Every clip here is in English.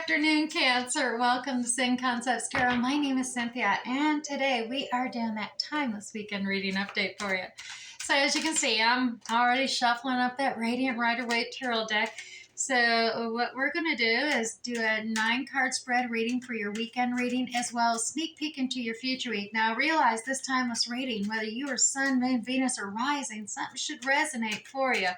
afternoon, Cancer. Welcome to Sin Concepts Tarot. My name is Cynthia, and today we are doing that timeless weekend reading update for you. So as you can see, I'm already shuffling up that Radiant Rider-Waite Tarot deck. So what we're going to do is do a 9-card spread reading for your weekend reading, as well as sneak peek into your future week. Now realize this timeless reading, whether you are Sun, Moon, Venus, or Rising, something should resonate for you.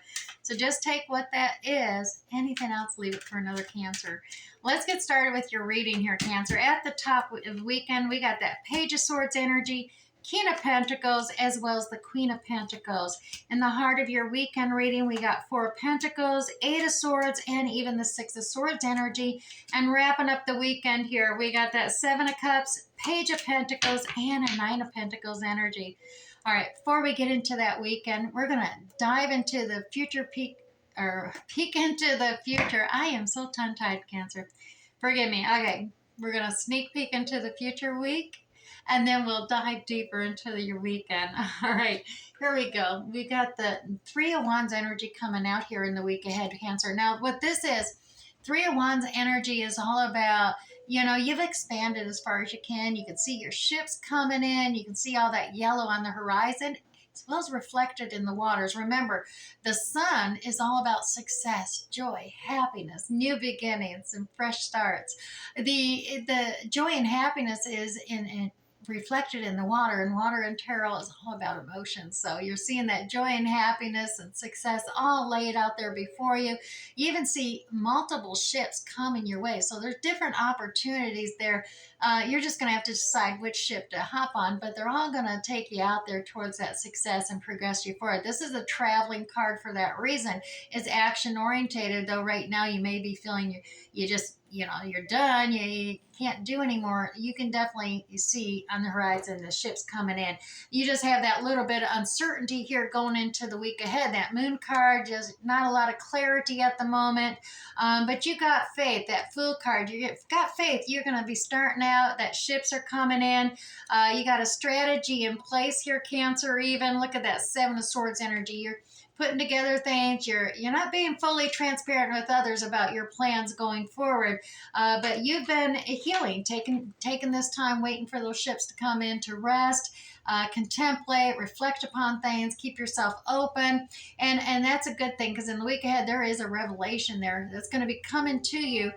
So just take what that is. Anything else, leave it for another Cancer. Let's get started with your reading here, Cancer. At the top of the weekend, we got that Page of Swords energy, King of Pentacles, as well as the Queen of Pentacles. In the heart of your weekend reading, we got 4 of Pentacles, 8 of Swords, and even the 6 of Swords energy. And wrapping up the weekend here, we got that 7 of Cups, Page of Pentacles, and a 9 of Pentacles energy. All right, before we get into that weekend, we're going to dive into the future peek into the future. I am so tongue-tied, Cancer. Forgive me. Okay, we're going to sneak peek into the future week, and then we'll dive deeper into your weekend. All right, here we go. We got the 3 of Wands energy coming out here in the week ahead, Cancer. Now, what this is, 3 of Wands energy is all about, you've expanded as far as you can. You can see your ships coming in. You can see all that yellow on the horizon, as well as reflected in the waters. Remember, the sun is all about success, joy, happiness, new beginnings, and fresh starts. The joy and happiness is in reflected in the water, and water in tarot is all about emotions. So you're seeing that joy and happiness and success all laid out there before you. You even see multiple ships coming your way. So there's different opportunities there. You're just going to have to decide which ship to hop on, but they're all going to take you out there towards that success and progress you forward. This is a traveling card for that reason. It's action orientated, though right now you may be feeling you just, you're done. You can't do anymore. You can definitely see on the horizon the ships coming in. You just have that little bit of uncertainty here going into the week ahead. That Moon card, just not a lot of clarity at the moment, but you got faith. That Fool card, you got faith. You're going to be starting out. That ships are coming in. You got a strategy in place here, Cancer. Even look at that 7 of Swords energy. You're putting together things. You're not being fully transparent with others about your plans going forward, but you've been healing, taking this time, waiting for those ships to come in to rest, contemplate, reflect upon things, keep yourself open, and that's a good thing, because in the week ahead there is a revelation there that's going to be coming to you.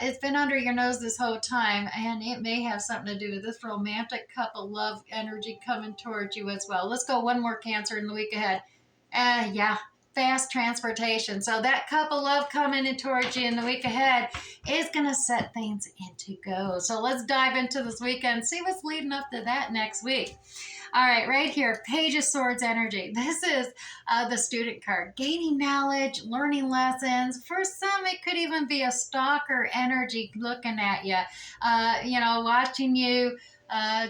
It's been under your nose this whole time, and it may have something to do with this romantic couple love energy coming towards you as well. Let's go one more, Cancer, in the week ahead. Fast transportation. So that couple love coming in towards you in the week ahead is going to set things into go. So let's dive into this weekend, see what's leading up to that next week. All right, right here, Page of Swords energy. This is the student card. Gaining knowledge, learning lessons. For some, it could even be a stalker energy looking at you, watching you,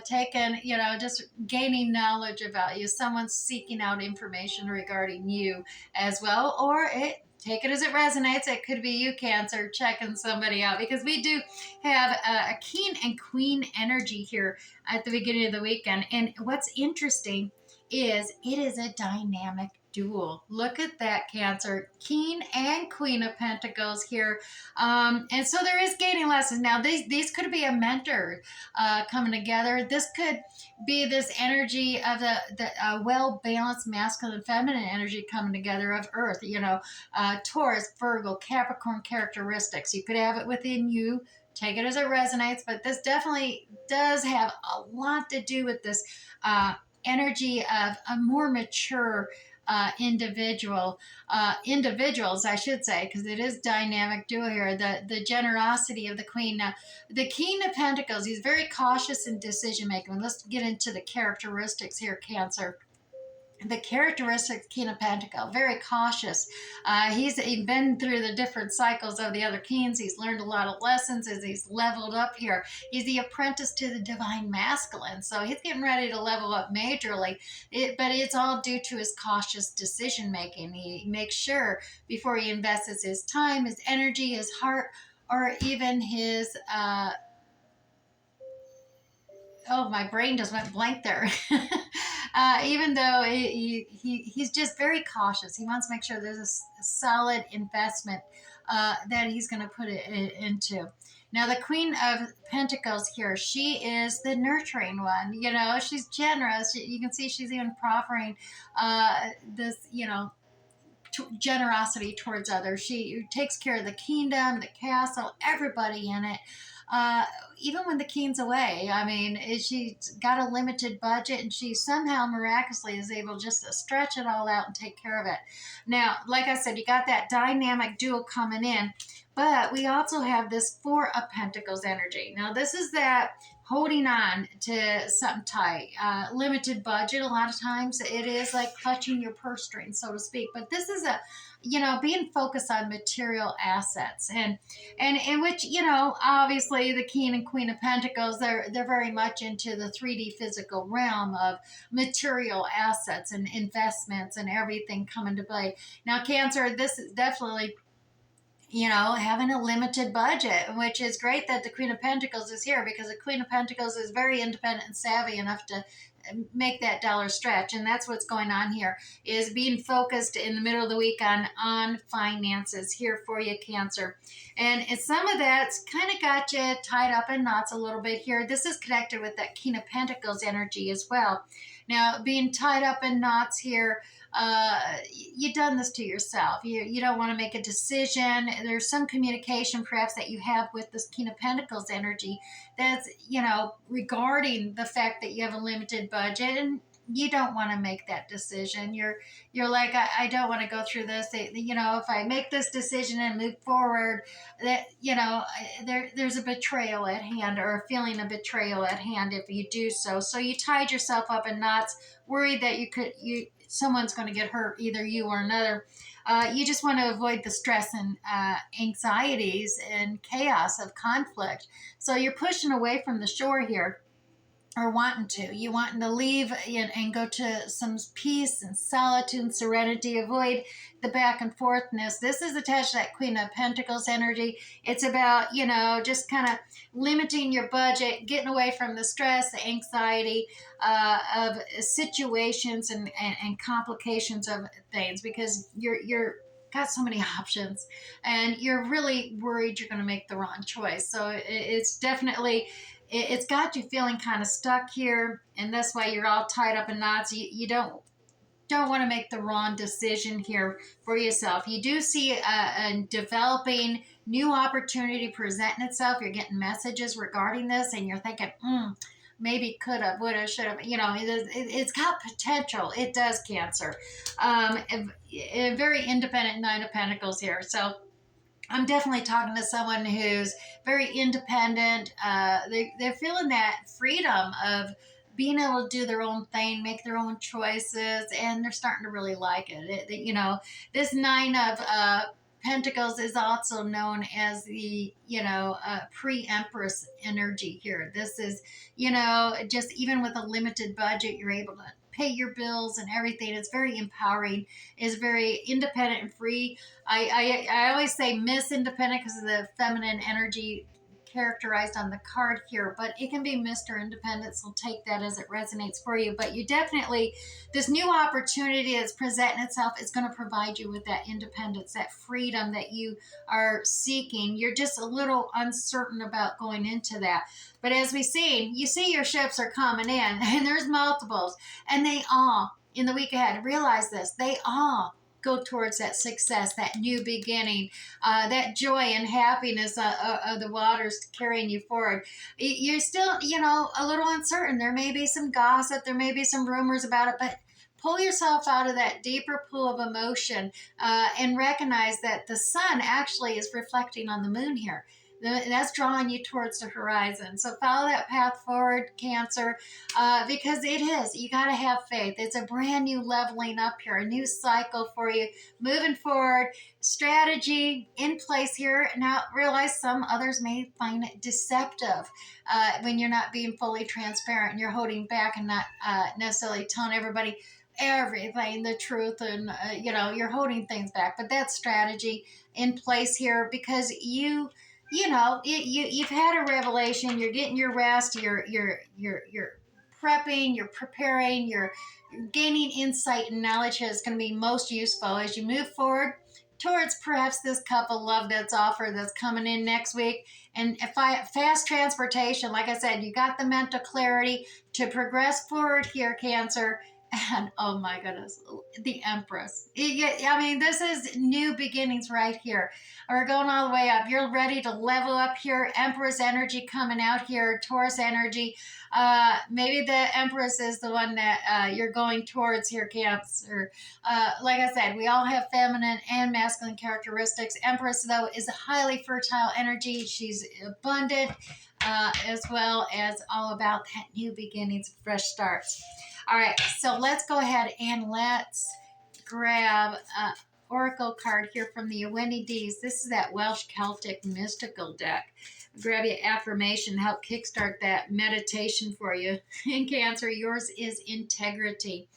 taking, just gaining knowledge about you. Someone's seeking out information regarding you as well, or take it as it resonates. It could be you, Cancer, checking somebody out, because we do have a King and Queen energy here at the beginning of the weekend. And what's interesting is it is a dynamic duel. Look at that, Cancer. King and Queen of Pentacles here. And so there is gaining lessons. Now, these could be a mentor coming together. This could be this energy of the well-balanced masculine and feminine energy coming together of Earth, Taurus, Virgo, Capricorn characteristics. You could have it within you. Take it as it resonates, but this definitely does have a lot to do with this energy of a more mature individuals, I should say, because it is dynamic duo here. The generosity of the Queen. Now, the King of Pentacles, he's very cautious in decision making. Let's get into the characteristics here, Cancer. The characteristics King of Pentacles, very cautious. He's been through the different cycles of the other kings. He's learned a lot of lessons as he's leveled up here. He's the apprentice to the divine masculine, so he's getting ready to level up majorly. But it's all due to his cautious decision making. He makes sure before he invests his time, his energy, his heart, or even his oh, my brain just went blank there. Even though he's just very cautious. He wants to make sure there's a solid investment that he's going to put it into. Now, the Queen of Pentacles here, she is the nurturing one. You know, she's generous. You can see she's even proffering this, generosity towards others. She takes care of the kingdom, the castle, everybody in it. Uh, Even when the king's away, I mean, she's got a limited budget and she somehow miraculously is able just to stretch it all out and take care of it. Now, like I said, you got that dynamic duo coming in, but we also have this Four of Pentacles energy. Now, this is that holding on to something tight, limited budget. A lot of times it is like clutching your purse strings, so to speak. But this is being focused on material assets, and in which, obviously the King and Queen of Pentacles, they're very much into the 3D physical realm of material assets and investments and everything coming to play. Now, Cancer, this is definitely having a limited budget, which is great that the Queen of Pentacles is here, because the Queen of Pentacles is very independent and savvy enough to make that dollar stretch. And that's what's going on here, is being focused in the middle of the week on finances here for you, Cancer. And some of that's kind of got you tied up in knots a little bit here. This is connected with that King of Pentacles energy as well. Now, being tied up in knots here, you've done this to yourself. You don't want to make a decision. There's some communication perhaps that you have with this King of Pentacles energy that's, regarding the fact that you have a limited budget and you don't want to make that decision. You're like, I don't want to go through this. If I make this decision and move forward, that, there's a betrayal at hand, or a feeling of betrayal at hand if you do so. So you tied yourself up in knots, worried that someone's going to get hurt, either you or another. You just want to avoid the stress and anxieties and chaos of conflict. So you're pushing away from the shore here, or wanting to leave and go to some peace and solitude and serenity. Avoid the back and forthness. This is attached to that Queen of Pentacles energy. It's about, just kind of limiting your budget, getting away from the stress, the anxiety of situations and complications of things, because you're got so many options and you're really worried you're going to make the wrong choice. So it's definitely, it's got you feeling kind of stuck here, and that's why you're all tied up in knots. You don't want to make the wrong decision here for yourself. You do see a developing new opportunity presenting itself. You're getting messages regarding this, and you're thinking, maybe could have, would have, should have. It's got potential. It does, Cancer. A very independent Nine of Pentacles here. So I'm definitely talking to someone who's very independent. They're feeling that freedom of being able to do their own thing, make their own choices, and they're starting to really like it. This Nine of Pentacles is also known as the, pre-Empress energy here. This is, just even with a limited budget, you're able to pay your bills and everything. It's very empowering. It's very independent and free. I always say Miss Independent because of the feminine energy characterized on the card here, but it can be Mr. Independent, so take that as it resonates for you. But you definitely, this new opportunity that's presenting itself is going to provide you with that independence, that freedom that you are seeking. You're just a little uncertain about going into that. But as we see, you see your ships are coming in, and there's multiples, and they all, in the week ahead, realize this, they all go towards that success, that new beginning, that joy and happiness of the waters carrying you forward. You're still, a little uncertain. There may be some gossip, there may be some rumors about it, but pull yourself out of that deeper pool of emotion and recognize that the sun actually is reflecting on the moon here. That's drawing you towards the horizon. So follow that path forward, Cancer, because it is. You got to have faith. It's a brand new leveling up here, a new cycle for you, moving forward. Strategy in place here. Now, realize some others may find it deceptive when you're not being fully transparent and you're holding back and not necessarily telling everybody everything, the truth, and you're holding things back. But that strategy in place here, because you've had a revelation. You're getting your rest. You're prepping. You're preparing. You're gaining insight and knowledge that's going to be most useful as you move forward towards perhaps this cup of love that's offered that's coming in next week. And if fast transportation, like I said, you got the mental clarity to progress forward here, Cancer. And oh my goodness, the Empress. I mean, this is new beginnings right here. We're going all the way up. You're ready to level up here. Empress energy coming out here. Taurus energy. Maybe the Empress is the one that you're going towards here, Cancer. Like I said, we all have feminine and masculine characteristics. Empress, though, is a highly fertile energy. She's abundant, as well as all about that new beginnings, fresh starts. All right, so let's go ahead and let's grab an oracle card here from the Wendy D's. This is that Welsh Celtic mystical deck. Grab your affirmation, help kickstart that meditation for you. In Cancer, yours is integrity.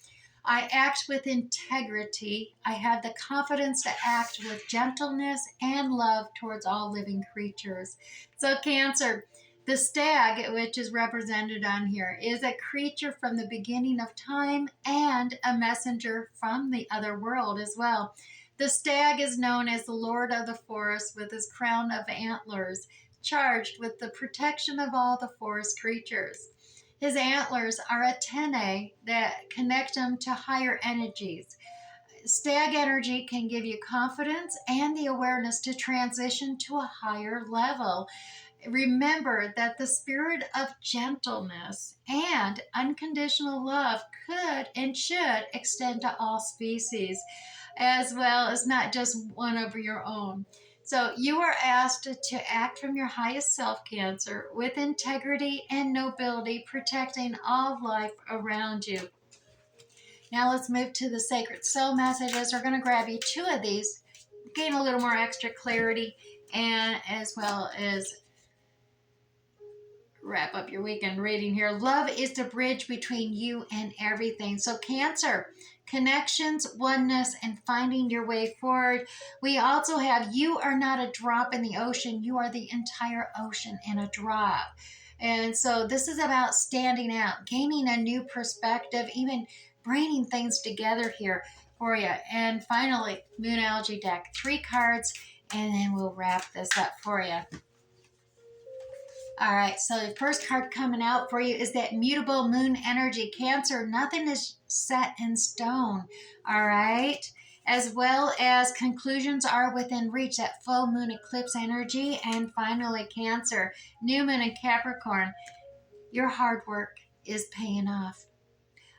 I act with integrity. I have the confidence to act with gentleness and love towards all living creatures. So Cancer, the stag, which is represented on here, is a creature from the beginning of time and a messenger from the other world as well. The stag is known as the Lord of the Forest with his crown of antlers, charged with the protection of all the forest creatures. His antlers are antennae that connect him to higher energies. Stag energy can give you confidence and the awareness to transition to a higher level. Remember that the spirit of gentleness and unconditional love could and should extend to all species, as well as not just one of your own. So you are asked to act from your highest self, Cancer, with integrity and nobility, protecting all life around you. Now let's move to the sacred soul messages. We're going to grab you two of these, gain a little more extra clarity, and as well as wrap up your weekend reading here. Love is the bridge between you and everything. So Cancer, connections, oneness, and finding your way forward. We also have you are not a drop in the ocean. You are the entire ocean in a drop. And so this is about standing out, gaining a new perspective, even bringing things together here for you. And finally, Moon Algae deck, 3 cards, and then we'll wrap this up for you. All right, so the first card coming out for you is that mutable moon energy. Cancer, nothing is set in stone, all right? As well as conclusions are within reach, that full moon eclipse energy. And finally, Cancer, new moon in Capricorn, your hard work is paying off.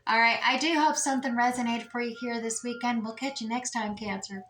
All right, I do hope something resonated for you here this weekend. We'll catch you next time, Cancer.